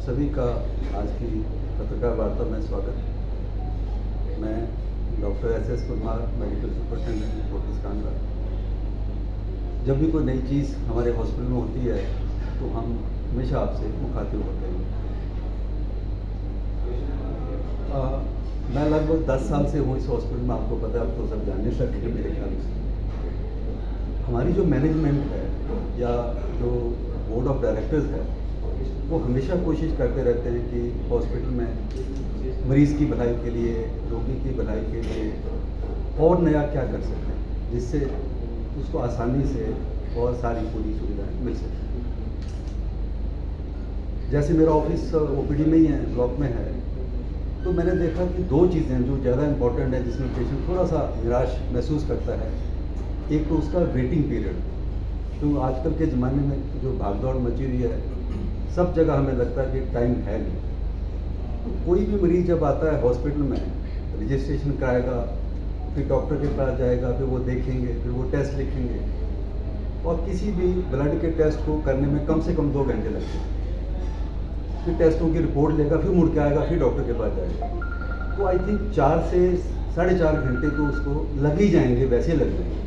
सभी का आज की पत्रकार वार्ता में स्वागत। मैं doctor S Kumar, medical superintendent Fortis Kangra. जब भी कोई नई चीज़ हमारे हॉस्पिटल में होती है तो हम हमेशा आपसे मुखातिब होते हैं। मैं लगभग 10 साल से हूँ इस हॉस्पिटल में, आपको पता है, आप तो सब जानने लग गए मेरे ख्याल से। हमारी जो मैनेजमेंट है या जो बोर्ड ऑफ डायरेक्टर्स है वो हमेशा कोशिश करते रहते हैं कि हॉस्पिटल में मरीज़ की भलाई के लिए, रोगी की भलाई के लिए और नया क्या कर सकते हैं जिससे उसको आसानी से और सारी पूरी सुविधाएं मिल सकें। जैसे मेरा ऑफिस ओपीडी में ही है, ब्लॉक में है, तो मैंने देखा कि दो चीज़ें जो ज़्यादा इम्पोर्टेंट है जिसमें पेशेंट थोड़ा सा निराश महसूस करता है। एक तो उसका वेटिंग पीरियड, तो आजकल के ज़माने में जो भागदौड़ मची हुई है, सब जगह हमें लगता है कि टाइम है नहीं। तो कोई भी मरीज़ जब आता है हॉस्पिटल में, रजिस्ट्रेशन कराएगा, फिर डॉक्टर के पास जाएगा, फिर वो देखेंगे, फिर वो टेस्ट लिखेंगे, और किसी भी ब्लड के टेस्ट को करने में कम से कम 2 घंटे लगते हैं। फिर टेस्टों की रिपोर्ट लेगा, फिर मुड़ के आएगा, फिर डॉक्टर के पास जाएगा। तो आई थिंक 4 से 4.5 घंटे तो उसको लग ही जाएंगे, वैसे लग जाएंगे।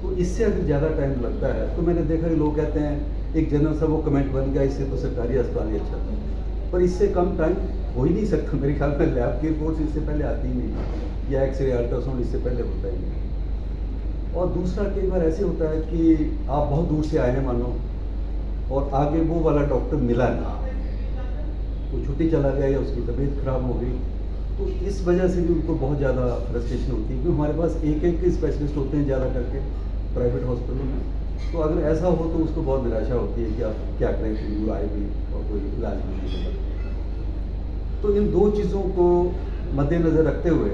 तो इससे अगर ज़्यादा टाइम लगता है तो मैंने देखा कि लोग कहते हैं, एक जनरल सा वो कमेंट बन गया, इससे तो सरकारी अस्पताल ही अच्छा था। पर इससे कम टाइम हो ही नहीं सकता मेरे ख्याल में। लैब की रिपोर्ट्स इससे पहले आती ही नहीं, या एक्सरे अल्ट्रासाउंड इससे पहले होता ही नहीं। और दूसरा, कई बार ऐसे होता है कि आप बहुत दूर से आए हैं मानो, और आगे वो वाला डॉक्टर मिला नहीं, वो छुट्टी चला गया या उसकी तबीयत खराब हो गई, तो इस वजह से भी उनको बहुत ज़्यादा फ्रस्ट्रेशन होती है। क्योंकि हमारे पास एक स्पेशलिस्ट होते हैं ज़्यादा करके प्राइवेट हॉस्पिटल में। तो अगर ऐसा हो तो उसको बहुत निराशा होती है कि आप क्या करें, कि वो आए भी और कोई इलाज भी नहीं होगा। तो इन 2 चीज़ों को मद्देनज़र रखते हुए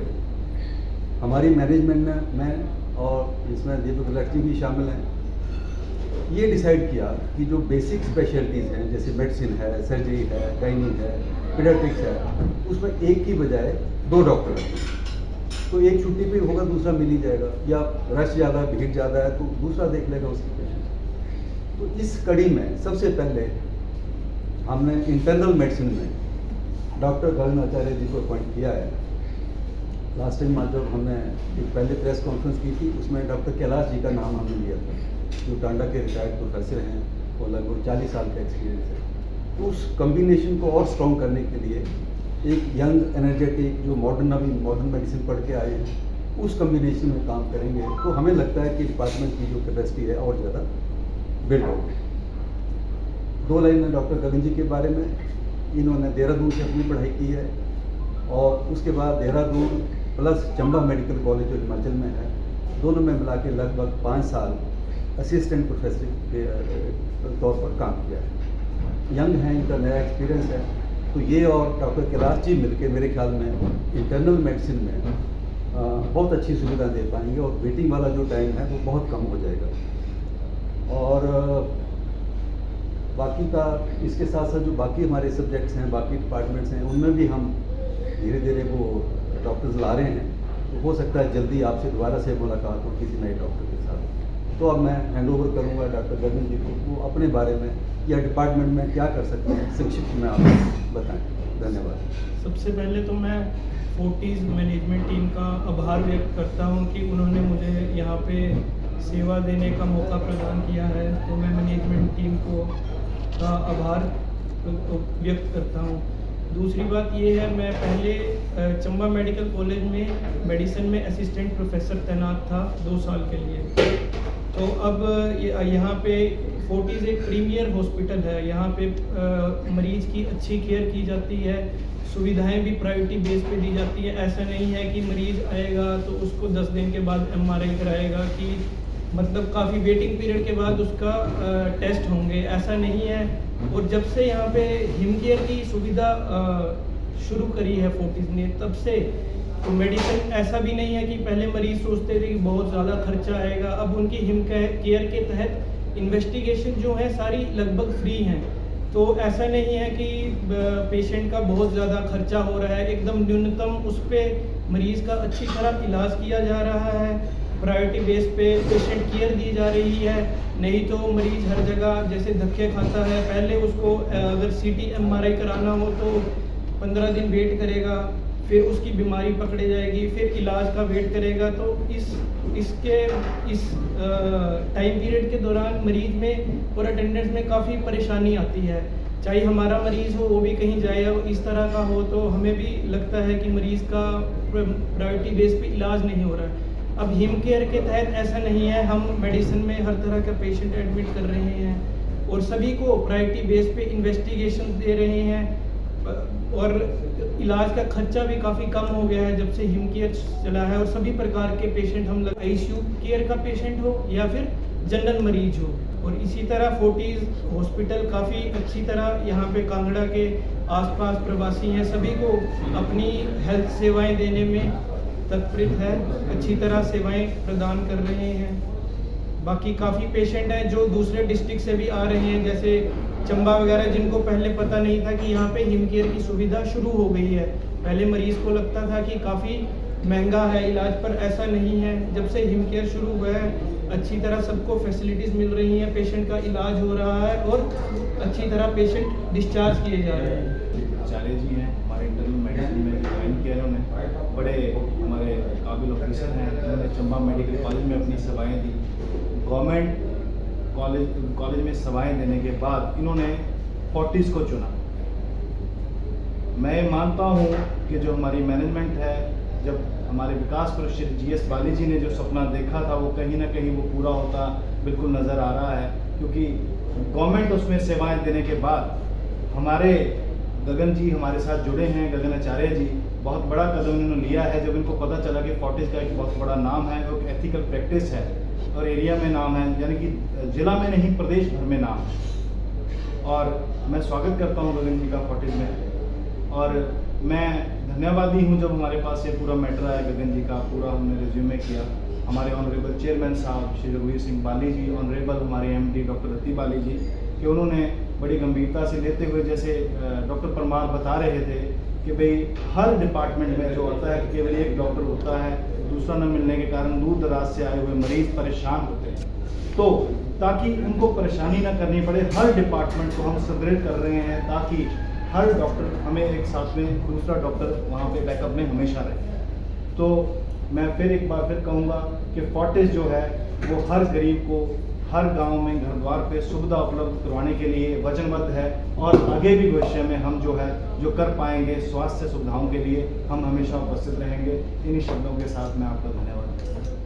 हमारी मैनेजमेंट ने, मैं और इसमें दीपक लक्ष्मी भी शामिल हैं, ये डिसाइड किया कि जो बेसिक स्पेशलिटीज़ हैं, जैसे मेडिसिन है, सर्जरी है, गायनी है, पीडियाट्रिक्स है, उसमें एक की बजाय 2 डॉक्टर रखें। तो एक छुट्टी पे होगा, दूसरा मिल ही जाएगा, या रश ज़्यादा, भीड़ ज़्यादा है तो दूसरा देख लेगा उसकी पेशेंट। तो इस कड़ी में सबसे पहले हमने इंटरनल मेडिसिन में डॉक्टर गगन आचार्य जी को अपॉइंट किया है। लास्ट टाइम जब हमने एक पहले प्रेस कॉन्फ्रेंस की थी, उसमें डॉक्टर कैलाश जी का नाम हमने लिया था, जो टांडा के रिटायर्ड प्रोफेसर हैं और लगभग 40 साल का एक्सपीरियंस है। तो उस कम्बिनेशन को और स्ट्रॉन्ग करने के लिए एक यंग एनर्जेटिक, जो मॉडर्न मेडिसिन पढ़ के आए हैं, उस कम्बिनेशन में काम करेंगे तो हमें लगता है कि डिपार्टमेंट की जो कैपेसिटी है और ज़्यादा बिल्ड होगी। 2 लाइन डॉक्टर गगन जी के बारे में, इन्होंने देहरादून से अपनी पढ़ाई की है, और उसके बाद Dehradun plus Chamba medical college जो हिमाचल में है, दोनों में मिला के लगभग 5 साल असिस्टेंट प्रोफेसर के तौर पर काम किया है। यंग हैं, इनका नया एक्सपीरियंस है। तो ये और डॉक्टर कैलाश जी मिलके मेरे ख्याल में इंटरनल मेडिसिन में बहुत अच्छी सुविधा दे पाएंगे, और वेटिंग वाला जो टाइम है वो बहुत कम हो जाएगा। और बाकी का, इसके साथ साथ जो बाकी हमारे सब्जेक्ट्स हैं, बाकी डिपार्टमेंट्स हैं, उनमें भी हम धीरे धीरे वो डॉक्टर्स ला रहे हैं। तो हो सकता है जल्दी आपसे दोबारा से मुलाकात हो किसी नए डॉक्टर के साथ। तो अब मैं हैंड ओवर करूँगा डॉक्टर गगन जी को, वो अपने बारे में या डिपार्टमेंट में क्या कर सकते हैं संक्षिप्त में आप बताएं। धन्यवाद। सबसे पहले तो मैं फोर्टिस मैनेजमेंट टीम का आभार व्यक्त करता हूं कि उन्होंने मुझे यहाँ पे सेवा देने का मौका प्रदान किया है। तो मैं मैनेजमेंट टीम का आभार व्यक्त करता हूं। दूसरी बात ये है, मैं पहले चंबा मेडिकल कॉलेज में मेडिसिन में असिस्टेंट प्रोफेसर तैनात था 2 साल के लिए। तो अब यहाँ पे फोर्टिस एक प्रीमियर हॉस्पिटल है। यहाँ पे मरीज की अच्छी केयर की जाती है, सुविधाएं भी प्रायोरिटी बेस पे दी जाती है। ऐसा नहीं है कि मरीज आएगा तो उसको 10 दिन के बाद MRI कराएगा, कि मतलब काफ़ी वेटिंग पीरियड के बाद उसका टेस्ट होंगे, ऐसा नहीं है। और जब से यहाँ पे हिम केयर की सुविधा शुरू करी है फोर्टिस ने, तब से तो मेडिसिन ऐसा भी नहीं है कि पहले मरीज सोचते थे कि बहुत ज़्यादा खर्चा आएगा। अब उनकी हिम केयर के तहत इन्वेस्टिगेशन जो है सारी लगभग फ्री हैं। तो ऐसा नहीं है कि पेशेंट का बहुत ज़्यादा खर्चा हो रहा है, एकदम न्यूनतम उस पर मरीज़ का अच्छी तरह इलाज किया जा रहा है। प्रायोरिटी बेस पे पेशेंट केयर दी जा रही है। नहीं तो मरीज़ हर जगह जैसे धक्के खाता है, पहले उसको अगर CT MRI कराना हो तो 15 दिन वेट करेगा, फिर उसकी बीमारी पकड़ी जाएगी, फिर इलाज का वेट करेगा। तो इस टाइम पीरियड के दौरान मरीज़ में और अटेंडेंस में काफ़ी परेशानी आती है। चाहे हमारा मरीज़ हो वो भी कहीं जाए, और इस तरह का हो तो हमें भी लगता है कि मरीज़ का प्रायोरिटी बेस पे इलाज नहीं हो रहा है। अब हिम केयर के तहत ऐसा नहीं है, हम मेडिसिन में हर तरह का पेशेंट एडमिट कर रहे हैं और सभी को प्रायोरिटी बेस पे इन्वेस्टिगेशन दे रहे हैं, और इलाज का खर्चा भी काफ़ी कम हो गया है जब से हिम केयर चला है। और सभी प्रकार के पेशेंट हम ICU केयर का पेशेंट हो या फिर जनरल मरीज हो। और इसी तरह फोर्टिस हॉस्पिटल काफ़ी अच्छी तरह यहाँ पे कांगड़ा के आसपास प्रवासी हैं, सभी को अपनी हेल्थ सेवाएं देने में तत्परित है, अच्छी तरह सेवाएं प्रदान कर रहे हैं। बाकी काफ़ी पेशेंट हैं जो दूसरे डिस्ट्रिक्ट से भी आ रहे हैं, जैसे चंबा वगैरह, जिनको पहले पता नहीं था कि यहाँ पे हिम केयर की सुविधा शुरू हो गई है। पहले मरीज़ को लगता था कि काफ़ी महंगा है इलाज, पर ऐसा नहीं है। जब से हिम केयर शुरू हुआ है अच्छी तरह सबको फैसिलिटीज़ मिल रही हैं, पेशेंट का इलाज हो रहा है और अच्छी तरह पेशेंट डिस्चार्ज किए जा रहे हैं। आचार्य जी हैं हमारे इंटरनल मेडिसिन में ज्वाइन किया है उन्होंने, बड़े हमारे काबिल ऑफिसर हैं। उन्होंने चंबा मेडिकल कॉलेज में अपनी सेवाएं दी। गवर्नमेंट कॉलेज में सेवाएं देने के बाद इन्होंने फोर्टिस को चुना। मैं मानता हूं कि जो हमारी मैनेजमेंट है, जब हमारे विकास पुरुष GS बाली जी ने जो सपना देखा था वो कहीं ना कहीं वो पूरा होता बिल्कुल नज़र आ रहा है, क्योंकि गवर्नमेंट उसमें सेवाएं देने के बाद हमारे गगन जी हमारे साथ जुड़े हैं। गगन आचार्य जी बहुत बड़ा कदम इन्होंने लिया है। जब इनको पता चला कि फोर्टिस का एक बहुत बड़ा नाम है, एक एथिकल प्रैक्टिस है और एरिया में नाम है, यानी कि जिला में नहीं प्रदेश भर में नाम है। और मैं स्वागत करता हूँ गगन जी का फोर्टिस में, और मैं धन्यवादी हूँ जब हमारे पास ये पूरा मैटर आया गगन जी का, पूरा हमने रिज्यूमे किया। हमारे ऑनरेबल चेयरमैन साहब श्री रघुवीर सिंह बाली जी, ऑनरेबल हमारे MD डॉक्टर रति बाली जी, कि उन्होंने बड़ी गंभीरता से लेते हुए, जैसे डॉक्टर परमार बता रहे थे कि भाई हर डिपार्टमेंट में जो होता है केवल एक डॉक्टर होता है, दूसरा न मिलने के कारण दूर दराज से आए हुए मरीज परेशान होते हैं। तो ताकि उनको परेशानी न करनी पड़े, हर डिपार्टमेंट को हम सुदृढ़ कर रहे हैं ताकि हर डॉक्टर हमें एक साथ में दूसरा डॉक्टर वहाँ पे बैकअप में हमेशा रहे। तो मैं फिर एक बार फिर कहूँगा कि फोर्टिस जो है वो हर गरीब को हर गांव में घर द्वार पे सुविधा उपलब्ध करवाने के लिए वचनबद्ध है, और आगे भी भविष्य में हम जो कर पाएंगे स्वास्थ्य सुविधाओं के लिए हम हमेशा उपस्थित रहेंगे। इन्हीं शब्दों के साथ मैं आपका धन्यवाद।